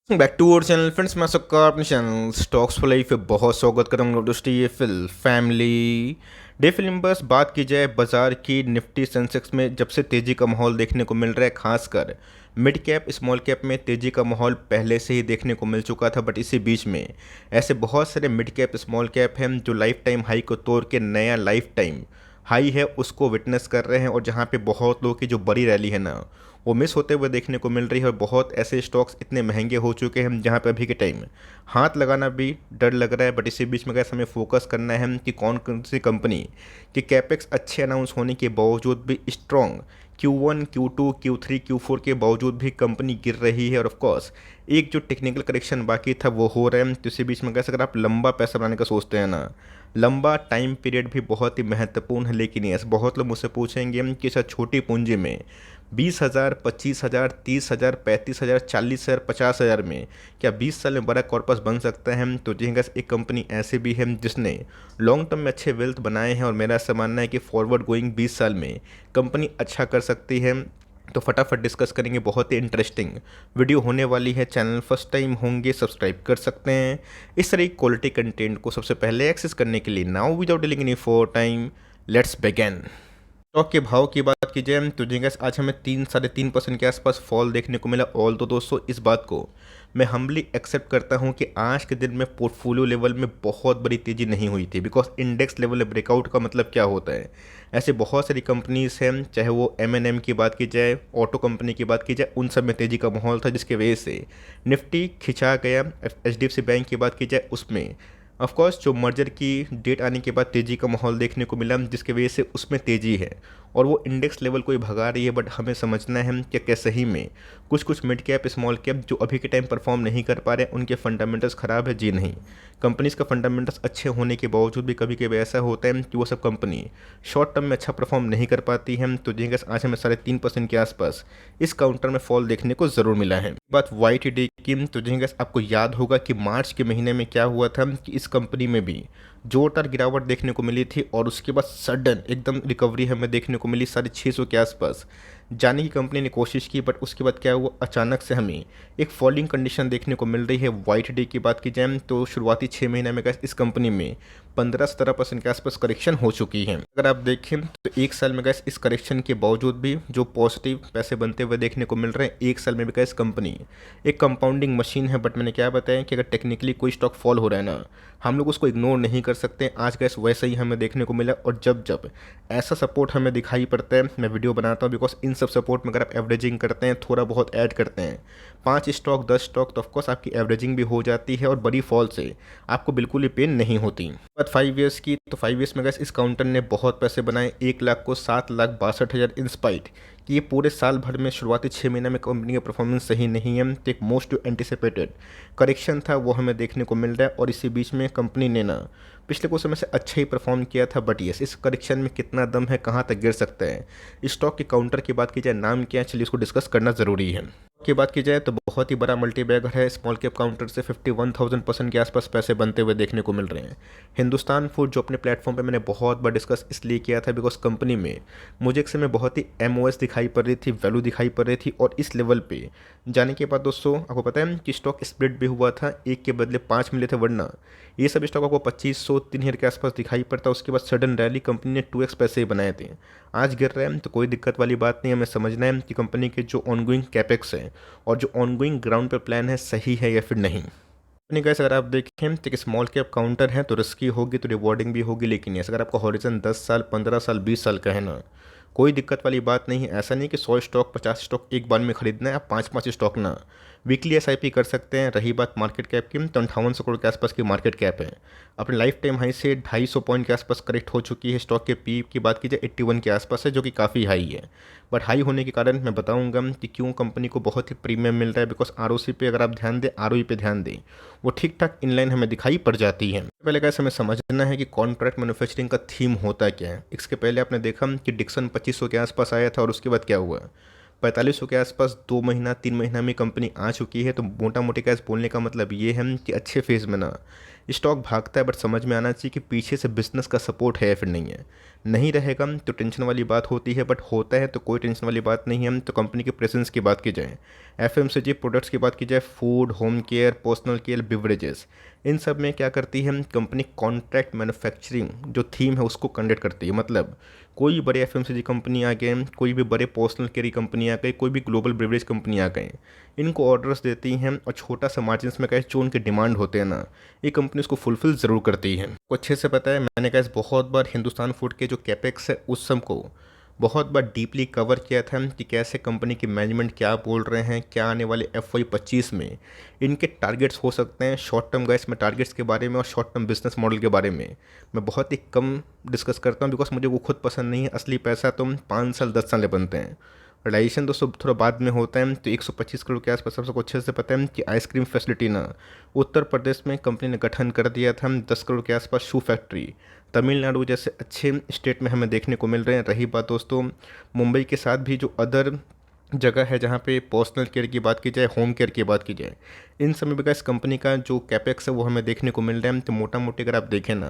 Back to our channel friends, मैं सबका अपने चैनल स्टॉक्स फॉर लाइफ पे बहुत स्वागत करूँगा। दोस्तों, ये फिल फैमिली डे फिल्म बस बात की जाए बाजार की निफ्टी सेंसेक्स में जब से तेज़ी का माहौल देखने को मिल रहा है, खासकर मिड कैप स्मॉल कैप में तेज़ी का माहौल पहले से ही देखने को मिल चुका था। बट इसी बीच में ऐसे बहुत सारे मिड कैप स्मॉल कैप हैं जो लाइफ टाइम हाई को तोड़ के नया लाइफ टाइम हाई है उसको विटनेस कर रहे हैं, और जहाँ पे बहुत लोगों की जो बड़ी रैली है ना, वो मिस होते हुए देखने को मिल रही है। और बहुत ऐसे स्टॉक्स इतने महंगे हो चुके हैं जहाँ पे अभी के टाइम हाथ लगाना भी डर लग रहा है। बट इसी बीच में अगर हमें फोकस करना है कि कौन कौन सी कंपनी के कैपेक्स अच्छे अनाउंस होने के बावजूद भी strong Q1, Q2, Q3, Q4 के बावजूद भी कंपनी गिर रही है, और ऑफ कोर्स एक जो टेक्निकल करेक्शन बाकी था वो हो रहा है। तो इसी बीच में कैसे अगर आप लंबा पैसा बनाने का सोचते हैं ना, लंबा टाइम पीरियड भी बहुत ही महत्वपूर्ण है। लेकिन यस, बहुत लोग मुझसे पूछेंगे कि सर छोटी पूंजी में 20,000, 25,000, 30,000, 35,000, 40,000, 50,000 में क्या 20 साल में बड़ा कॉर्पस बन सकता है? तो जी गैस, एक कंपनी ऐसी भी है जिसने लॉन्ग टर्म में अच्छे वेल्थ बनाए हैं, और मेरा ऐसा मानना है कि फॉरवर्ड गोइंग 20 साल में कंपनी अच्छा कर सकती है। तो फटाफट डिस्कस करेंगे, बहुत ही इंटरेस्टिंग वीडियो होने वाली है। चैनल फर्स्ट टाइम होंगे सब्सक्राइब कर सकते हैं इस तरह की क्वालिटी कंटेंट को सबसे पहले एक्सेस करने के लिए। Now without dealing any for time, let's begin. Stock के भाव की बात की जाए तो जी गैस, आज हमें 3 साढ़े 3% के आसपास फॉल देखने को मिला। ऑल तो दोस्तों इस बात को मैं हम्बली एक्सेप्ट करता हूं कि आज के दिन में पोर्टफोलियो लेवल में बहुत बड़ी तेज़ी नहीं हुई थी, बिकॉज इंडेक्स लेवल ब्रेकआउट का मतलब क्या होता है। ऐसे बहुत सारी कंपनीज हैं, चाहे वो M&M की बात की जाए, ऑटो कंपनी की बात की जाए, उन सब में तेज़ी का माहौल था, जिसकी वजह से निफ्टी खिंचा गया। HDFC बैंक की बात की जाए, उसमें ऑफ कोर्स जो मर्जर की डेट आने के बाद तेज़ी का माहौल देखने को मिला, जिसकी वजह से उसमें तेज़ी है और वो इंडेक्स लेवल को ही भगा रही है। बट हमें समझना है कि क्या सही में कुछ कुछ मिड कैप स्मॉल कैप जो अभी के टाइम परफॉर्म नहीं कर पा रहे हैं, उनके फंडामेंटल्स ख़राब है? जी नहीं। कंपनीज़ का फंडामेंटल्स अच्छे होने के बावजूद भी कभी कभी ऐसा होता है कि वो सब कंपनी शॉर्ट टर्म में अच्छा परफॉर्म नहीं कर पाती है। तो जी आज हमें 3.5% के आसपास इस काउंटर में फॉल देखने को ज़रूर मिला है। बात YTD की, तो जी आपको याद होगा कि मार्च के महीने में क्या हुआ था कि इस कंपनी में भी जोरदार गिरावट देखने को मिली थी, और उसके बाद सडन एकदम रिकवरी हमें देखने को मिली 650 के आसपास जाने की कंपनी ने कोशिश की। बट उसके बाद क्या हुआ, अचानक से हमें एक फॉलिंग कंडीशन देखने को मिल रही है। YTD की बात की जाए तो शुरुआती 6 महीने में गैस इस कंपनी में 15-17% के आसपास करेक्शन हो चुकी है। अगर आप देखें तो एक साल में गैस इस करेक्शन के बावजूद भी जो पॉजिटिव पैसे बनते हुए देखने को मिल रहे हैं, एक साल में भी गैस कंपनी एक कंपाउंडिंग मशीन है। बट मैंने क्या बताया कि अगर टेक्निकली कोई स्टॉक फॉल हो रहा है ना, हम लोग उसको इग्नोर नहीं कर सकते। आज गैस वैसे ही हमें देखने को मिला, और जब जब ऐसा सपोर्ट हमें दिखाई पड़ता है मैं वीडियो बनाता हूँ, बिकॉज इन सब सपोर्ट में अगर आप एवरेजिंग करते हैं, थोड़ा बहुत ऐड करते हैं, 5 स्टॉक 10 स्टॉक, तो ऑफकोर्स आपकी एवरेजिंग भी हो जाती है, और बड़ी फॉल से आपको बिल्कुल ही पेन नहीं होती। बात 5 ईयर्स की, तो 5 ईयर्स में गैस इस काउंटर ने बहुत पैसे बनाए, 1 लाख को 7,62,000 इंस्पाइट कि ये पूरे साल भर में शुरुआती 6 महीने में कंपनी का परफॉर्मेंस सही नहीं है। तो एक मोस्ट एंटिसिपेटेड करेक्शन था वो हमें देखने को मिल रहा है, और इसी बीच में कंपनी ने ना पिछले कुछ समय से अच्छा ही परफॉर्म किया था। बट यस, इस करेक्शन में कितना दम है, कहाँ तक गिर सकता है। स्टॉक के काउंटर की बात की जाए, नाम क्या है, चलिए इसको डिस्कस करना ज़रूरी है। की बात की जाए तो बहुत ही बड़ा मल्टीबैगर है, स्मॉल कैप काउंटर से 51,000% के आसपास पैसे बनते हुए देखने को मिल रहे हैं। हिंदुस्तान फूड जो अपने प्लेटफॉर्म पे मैंने बहुत बार डिस्कस इसलिए किया था, बिकॉज कंपनी में मुझे एक समय बहुत ही MOS दिखाई पड़ रही थी, वैल्यू दिखाई पड़ रही थी, और इस लेवल पे जाने के बाद दोस्तों आपको पता है कि स्टॉक स्प्लिट भी हुआ था, एक के बदले 5 मिले थे। वरना ये सब स्टॉक आपको 2500 3 के आसपास दिखाई पड़ता, उसके बाद सडन रैली कंपनी ने 2x पैसे ही बनाए थे। आज गिर रहे हैं तो कोई दिक्कत वाली बात नहीं, हमें समझना है कि कंपनी के जो ऑनगोइंग कैपेक्स है और जो ऑनगोइंग ग्राउंड पे प्लान है सही है या फिर नहीं। अपनी गैस अगर आप देखें तो एक स्मॉल कैप काउंटर है, तो रिस्की होगी तो रिवॉर्डिंग भी होगी। लेकिन यस, अगर आपका हॉरिजन 10 साल 15 साल 20 साल का है ना, कोई दिक्कत वाली बात नहीं है। ऐसा नहीं कि 100 स्टॉक 50 स्टॉक एक बार में खरीदना है, आप 5-5 स्टॉक ना वीकली SIP कर सकते हैं। रही बात मार्केट कैप की, तो 5800 करोड़ के आसपास की मार्केट कैप है। अपने लाइफ टाइम हाई से 250 पॉइंट के आसपास करेक्ट हो चुकी है। स्टॉक के पी की बात की जाए 81 के आसपास है, जो कि काफ़ी हाई है। बट हाई होने के कारण मैं बताऊंगा कि क्यों कंपनी को बहुत ही प्रीमियम मिल रहा है। बिकॉज ROC पे अगर आप ध्यान दें, ROE पे ध्यान दें, वो ठीक ठाक इनलाइन हमें दिखाई पड़ जाती है। पहले कैसे हमें समझना है कि कॉन्ट्रैक्ट मैन्युफैक्चरिंग का थीम होता क्या है। इसके पहले आपने देखा कि डिक्सन 2500 के आसपास आया था, और उसके बाद क्या हुआ, 4500 के आसपास 2 महीना 3 महीना में कंपनी आ चुकी है। तो मोटा मोटी कैस बोलने का मतलब ये है कि अच्छे फेज़ में ना स्टॉक भागता है, बट समझ में आना चाहिए कि पीछे से बिजनेस का सपोर्ट है या फिर नहीं है। नहीं रहेगा तो टेंशन वाली बात होती है, बट होता है तो कोई टेंशन वाली बात नहीं है। तो कंपनी के प्रेजेंस की बात की जाए, एफएमसीजी प्रोडक्ट्स की बात की जाए, food, home care, personal care, beverages, इन सब में क्या करती है कंपनी? कॉन्ट्रैक्ट मैन्युफैक्चरिंग जो थीम है उसको कंडक्ट करती है। मतलब कोई बड़े एफएमसीजी कंपनी आ गए, कोई भी बड़े पर्सनल केयर कंपनी आ गई, कोई भी ग्लोबल बेवरेज कंपनी आ गई, इनको ऑर्डर्स देती हैं और छोटा सा मार्जिन में कहे जो उनके डिमांड होते हैं ना, ये कंपनी उसको फुलफिल ज़रूर करती है। को अच्छे से पता है, मैंने कहा बहुत बार हिंदुस्तान फूड के जो कैपेक्स है उस सब को बहुत बार डीपली कवर किया था कि कैसे कंपनी की मैनेजमेंट क्या बोल रहे हैं, क्या आने वाले FY25 में इनके टारगेट्स हो सकते हैं। शॉर्ट टर्म गाइस में टारगेट्स के बारे में और शॉर्ट टर्म बिजनेस मॉडल के बारे में मैं बहुत ही कम डिस्कस करता हूँ, बिकॉज मुझे वो खुद पसंद नहीं है। असली पैसा तुम 5 साल 10 साल बनते हैं, रिलाइजेशन दोस्तों थोड़ा बाद में होता है। तो 125 करोड़ के आसपास सबको अच्छे से पता है कि आइसक्रीम फैसिलिटी ना उत्तर प्रदेश में कंपनी ने गठन कर दिया था। 10 करोड़ के आसपास शू फैक्ट्री तमिलनाडु जैसे अच्छे स्टेट में हमें देखने को मिल रहे हैं। रही बात दोस्तों मुंबई के साथ भी जो अदर जगह है जहाँ पे पर्सनल केयर की बात की जाए, होम केयर की बात की जाए, इन समय पे इस कंपनी का जो कैपेक्स है वो हमें देखने को मिल रहा है। तो मोटा मोटी अगर आप देखें ना,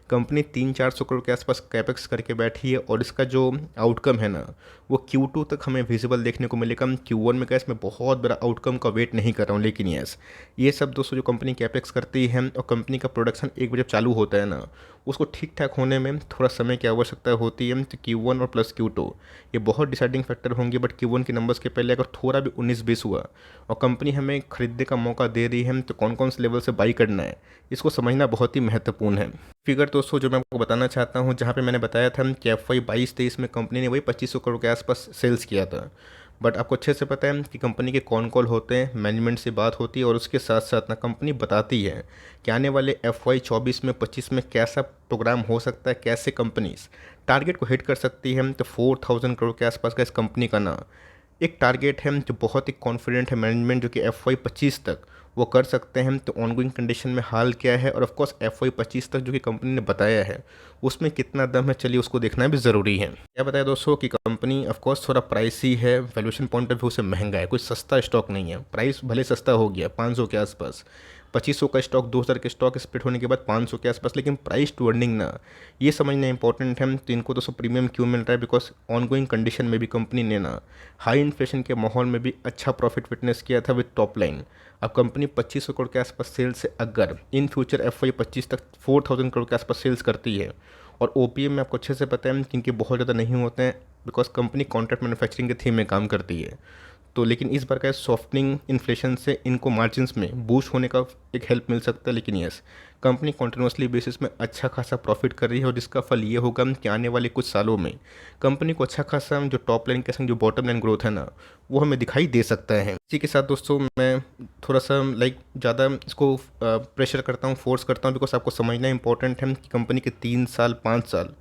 कंपनी 300-400 करोड़ के आसपास कैपेक्स करके बैठी है और इसका जो आउटकम है ना वो Q2 तक हमें विजिबल देखने को मिलेगा। Q1 में कैसे मैं बहुत बड़ा आउटकम का वेट नहीं कर रहा हूँ, लेकिन यस ये सब दोस्तों जो कंपनी कैपेक्स करती है और कंपनी का प्रोडक्शन एक बार जब चालू होता है ना उसको ठीक ठाक होने में थोड़ा समय की आवश्यकता होती है। तो Q1 और प्लस Q2 ये बहुत डिसाइडिंग फैक्टर होंगे, बट Q1 के नंबर्स के पहले अगर थोड़ा भी 19-20 हुआ और कंपनी हमें खरीदने का मौका दे रही है तो कौन कौन से लेवल से बाई करना है इसको समझना बहुत ही महत्वपूर्ण है। फिगर दोस्तों जो मैं आपको बताना चाहता हूँ, जहाँ पे मैंने बताया था कि FY22-23 में कंपनी ने वही 2500 करोड़ के आसपास सेल्स किया था, बट आपको अच्छे से पता है कि कंपनी के कौन कॉल होते हैं, मैनेजमेंट से बात होती है और उसके साथ साथ ना कंपनी बताती है कि आने वाले FY24 में 25 में कैसा प्रोग्राम हो सकता है, कैसे कंपनीज टारगेट को हिट कर सकती है। तो 4000 करोड़ के आसपास का इस कंपनी का ना एक टारगेट है जो बहुत ही कॉन्फिडेंट है मैनेजमेंट, जो कि FY25 तक वो कर सकते हैं। तो ऑनगोइंग कंडीशन में हाल क्या है और ऑफ कोर्स FY25 तक जो कि कंपनी ने बताया है उसमें कितना दम है, चलिए उसको देखना भी ज़रूरी है। क्या बताया दोस्तों कि कंपनी ऑफ कोर्स थोड़ा प्राइसी है, वैल्यूएशन पॉइंट ऑफ व्यू से महंगा है, कोई सस्ता स्टॉक नहीं है। प्राइस भले सस्ता हो गया 500 के आसपास, 2500 का स्टॉक 2000 के स्टॉक स्प्लिट होने के बाद 500 के आसपास, लेकिन प्राइस टू अर्निंग ना ये समझना इंपॉर्टेंट है। तो इनको तो प्रीमियम क्यों मिल रहा है? बिकॉज ऑनगोइंग कंडीशन में भी कंपनी ने ना हाई इन्फ्लेशन के माहौल में भी अच्छा प्रॉफिट विटनेस किया था विद टॉप लाइन। अब कंपनी 2500 करोड़ के आसपास सेल्स से अगर इन फ्यूचर FY25 तक 4000 करोड़ के आसपास सेल्स करती है, और OPM में आपको अच्छे से पता है कि इनके बहुत ज़्यादा नहीं होते हैं बिकॉज कंपनी कॉन्ट्रैक्ट मैन्युफैक्चरिंग के थीम में काम करती है। तो लेकिन इस बार का सॉफ्टनिंग इन्फ्लेशन से इनको मार्जिन्स में बूस्ट होने का एक हेल्प मिल सकता है। लेकिन यस कंपनी कॉन्टिन्यूसली बेसिस में अच्छा खासा प्रॉफिट कर रही है और जिसका फल ये होगा कि आने वाले कुछ सालों में कंपनी को अच्छा खासा जो टॉप लाइन के संग जो बॉटम लाइन ग्रोथ है ना वो हमें दिखाई दे सकता है। इसी के साथ दोस्तों मैं थोड़ा सा ज़्यादा इसको प्रेशर करता हूँ, फोर्स करता हूँ, बिकॉज आपको समझना इंपॉर्टेंट है कि कंपनी के 3 साल 5 साल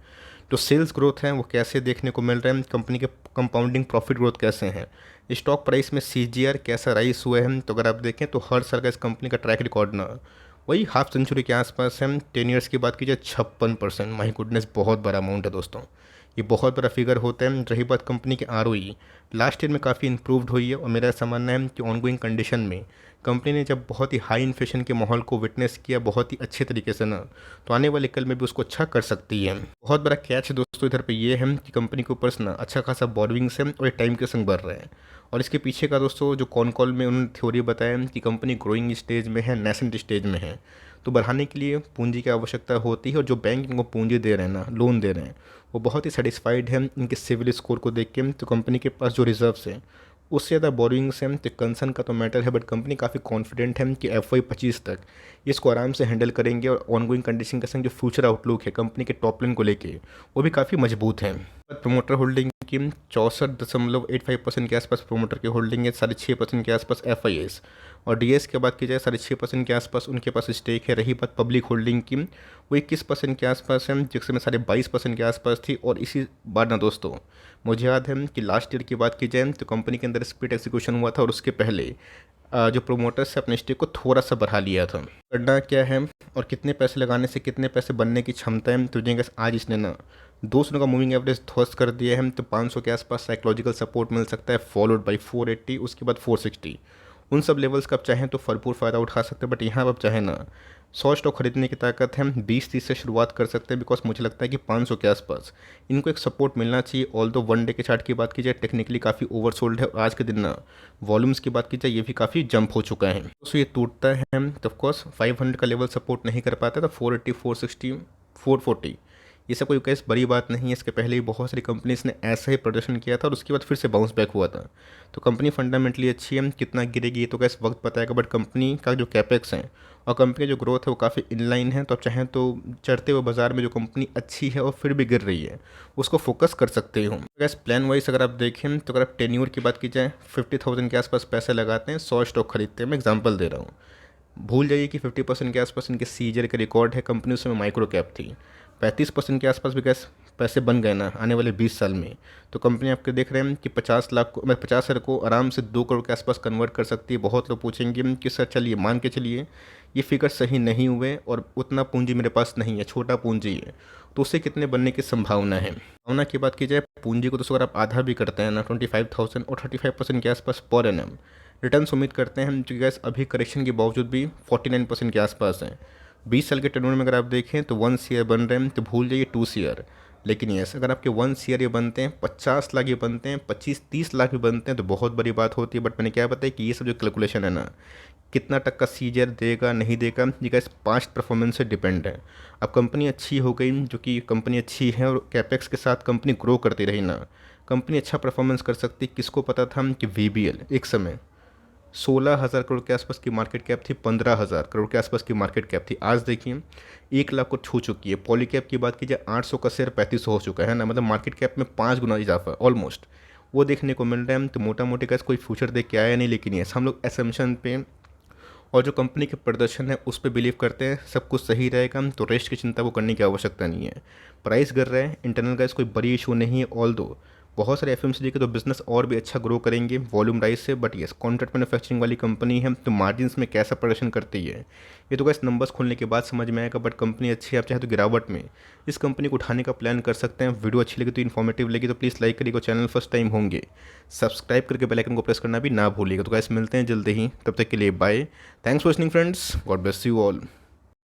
जो सेल्स ग्रोथ हैं वो कैसे देखने को मिल रहे हैं, कंपनी के कंपाउंडिंग प्रॉफिट ग्रोथ कैसे हैं, स्टॉक प्राइस में CGR कैसा राइज हुआ है। तो अगर आप देखें तो हर साल का इस कंपनी का ट्रैक रिकॉर्ड ना वही हाफ सेंचुरी के आसपास है। 10 ईयर्स की बात कीजिए 56%, माई गुडनेस बहुत बड़ा अमाउंट है दोस्तों, ये बहुत बड़ा फिगर होता है। रही बात कंपनी के ROE, लास्ट ईयर में काफ़ी इंप्रूव्ड हुई है और मेरा ऐसा मानना है कि ऑनगोइंग कंडीशन में कंपनी ने जब बहुत ही हाई इन्फ्लेशन के माहौल को विटनेस किया बहुत ही अच्छे तरीके से ना, तो आने वाले कल में भी उसको अच्छा कर सकती है। बहुत बड़ा कैच है दोस्तों इधर पे ये है कि कंपनी के ऊपर ना अच्छा खासा बोरोइंग्स है और टाइम के संग बढ़ रहे हैं। और इसके पीछे का दोस्तों जो कॉन कॉल में उन्होंने थ्योरी बताया कि कंपनी ग्रोइंग स्टेज में है, नेसेंट स्टेज में है, तो बढ़ाने के लिए पूंजी की आवश्यकता होती है। और जो बैंक इनको पूंजी दे रहे हैं ना, लोन दे रहे हैं, वो बहुत ही सेटिस्फाइड है इनके सिविल स्कोर को देख के। तो कंपनी के पास जो रिजर्व्स हैं उससे ज़्यादा बोरिंग्स हैं, तो कंसर्न का तो मैटर है, बट कंपनी काफ़ी कॉन्फिडेंट है कि FY25 तक इसको आराम से हैंडल करेंगे। और ऑनगोइंग कंडीशन के संग जो फ्यूचर आउटलुक है कंपनी के टॉप लाइन को लेके वो भी काफ़ी मजबूत है। प्रोमोटर होल्डिंग की 64.85% के आसपास प्रोमोटर की होल्डिंग है, 6.5% के आसपास FIS, और DS की बात की जाए 6.5% के आसपास उनके पास स्टेक है। रही बात पब्लिक होल्डिंग की, वो 21% के आसपास है, जिसमें 22.5% के आसपास थी। और इसी बार ना दोस्तों मुझे याद है कि लास्ट ईयर की बात की जाए तो कंपनी के अंदर स्प्लिट एग्जीक्यूशन हुआ था और उसके पहले जो प्रोमोटर्स है अपने स्टेक को थोड़ा सा बढ़ा लिया था। करना क्या है और कितने पैसे लगाने से कितने पैसे बनने की क्षमता है, तो देखिए आज इसने ना 200 का मूविंग एवरेज ध्वस्त कर दिया है। तो 500 के आसपास साइकोलॉजिकल सपोर्ट मिल सकता है, फॉलोड बाई 480, उसके बाद 460। उन सब लेवल्स का आप चाहें तो भरपूर फ़ायदा उठा सकते हैं, बट यहाँ आप चाहें ना 100 स्टॉक खरीदने की ताकत है, हम 20-30 से शुरुआत कर सकते हैं। बिकॉज मुझे लगता है कि 500 के आसपास इनको एक सपोर्ट मिलना चाहिए। ऑल दो वन डे के चार्ट की बात की जाए टेक्निकली काफ़ी ओवरसोल्ड है, और आज के दिन ना वॉल्यूम्स की बात की जाए ये भी काफ़ी जंप हो चुका है। तो ये टूटता है तो ऑफकोर्स 500 का लेवल सपोर्ट नहीं कर पाता, तो 480, 460, 440 ये सब कोई कैस बड़ी बात नहीं है। इसके पहले ही बहुत सारी कंपनीज ने ऐसा ही प्रदर्शन किया था और उसके बाद फिर से बाउंस बैक हुआ था। तो कंपनी फंडामेंटली अच्छी है, कितना गिरेगी ये तो कैसे वक्त बताएगा, बट कंपनी का जो कैपेक्स है और कंपनी की जो ग्रोथ है वो काफ़ी इनलाइन है। तो आप चाहें तो चढ़ते हुए बाजार में जो कंपनी अच्छी है और फिर भी गिर रही है उसको फोकस कर सकते हो। गैस प्लान वाइज अगर आप देखें तो अगर आप टेन्यूर की बात की जाए 50,000 के आसपास पैसे लगाते हैं, 100 स्टॉक खरीदते हैं, मैं एग्जांपल दे रहा हूँ। भूल जाइए कि 50% के आसपास इनके सीजर के रिकॉर्ड है, कंपनी उसमें माइक्रो कैप थी। 35% के आसपास भी गैस पैसे बन गए ना आने वाले 20 साल में, तो कंपनी आपके देख रहे हैं कि 50 लाख को आराम से 2 करोड़ के आसपास कन्वर्ट कर सकती है। बहुत लोग पूछेंगे कि सर चलिए मान के चलिए ये फिगर सही नहीं हुए और उतना पूंजी मेरे पास नहीं है, छोटा पूंजी है, तो उससे कितने बनने की संभावना है। संभावना की बात की जाए पूंजी को तो अगर आप आधा भी करते हैं ना 25,000 और 35% के आसपास पर एनम रिटर्न्स उम्मीद करते हैं हम, जो गैस अभी करेक्शन के बावजूद भी 49% के आसपास हैं। 20 साल के टर्नओवर में अगर आप देखें तो 1 CR बन रहे हैं, तो भूल जाइए 2 CR। लेकिन यस अगर आपके 1 CR ये बनते हैं, 50 लाख ये बनते हैं, 25-30 लाख भी बनते हैं तो बहुत बड़ी बात होती है। बट मैंने क्या बताया कि ये सब जो कैलकुलेशन है ना कितना टक का सीजर देगा नहीं देगा ये गैस 5 परफॉर्मेंस से डिपेंड है। अब कंपनी अच्छी हो गई, जो कि कंपनी अच्छी है और कैपेक्स के साथ कंपनी ग्रो करती रही ना, कंपनी अच्छा परफॉर्मेंस कर सकती। किसको पता था कि VBL एक समय 16,000 करोड़ के आसपास की मार्केट कैप थी, 15,000 करोड़ के आसपास की मार्केट कैप थी, आज देखिए 1 लाख को छू चुकी है। पॉली कैप की बात कीजिए 800 का शेयर 3500 हो चुका है ना, मतलब मार्केट कैप में 5 गुना इजाफा ऑलमोस्ट वो देखने को मिल रहा है। तो मोटा मोटी का कोई फ्यूचर देख के आया नहीं, लेकिन ये हम लोग एसम्पशन पे और जो कंपनी के प्रदर्शन है उस पर बिलीव करते हैं सब कुछ सही रहेगा, तो रेस्ट की चिंता वो करने की आवश्यकता नहीं है। प्राइस गिर रहा है, इंटरनल का कोई बड़ी इशू नहीं है। ऑल दो बहुत सारे FMCG के तो बिजनेस और भी अच्छा ग्रो करेंगे वॉल्यूम राइज से, बट यस कॉन्ट्रैक्ट मैन्युफैक्चरिंग वाली कंपनी है तो मार्जिन्स में कैसा प्रदर्शन करती है ये तो कैसे नंबर्स खोलने के बाद समझ में आएगा। बट कंपनी अच्छी है, आप चाहे तो गिरावट में इस कंपनी को उठाने का प्लान कर सकते हैं। वीडियो अच्छी लगी तो इन्फॉर्मेटिव लगी तो प्लीज़ लाइक करिएगा, चैनल फर्स्ट टाइम होंगे सब्सक्राइब करके बेल आइकन को प्रेस करना भी ना भूलिएगा। तो कैसे मिलते हैं जल्दी ही, तब तक के लिए bye. Thanks for watching friends, God bless you all.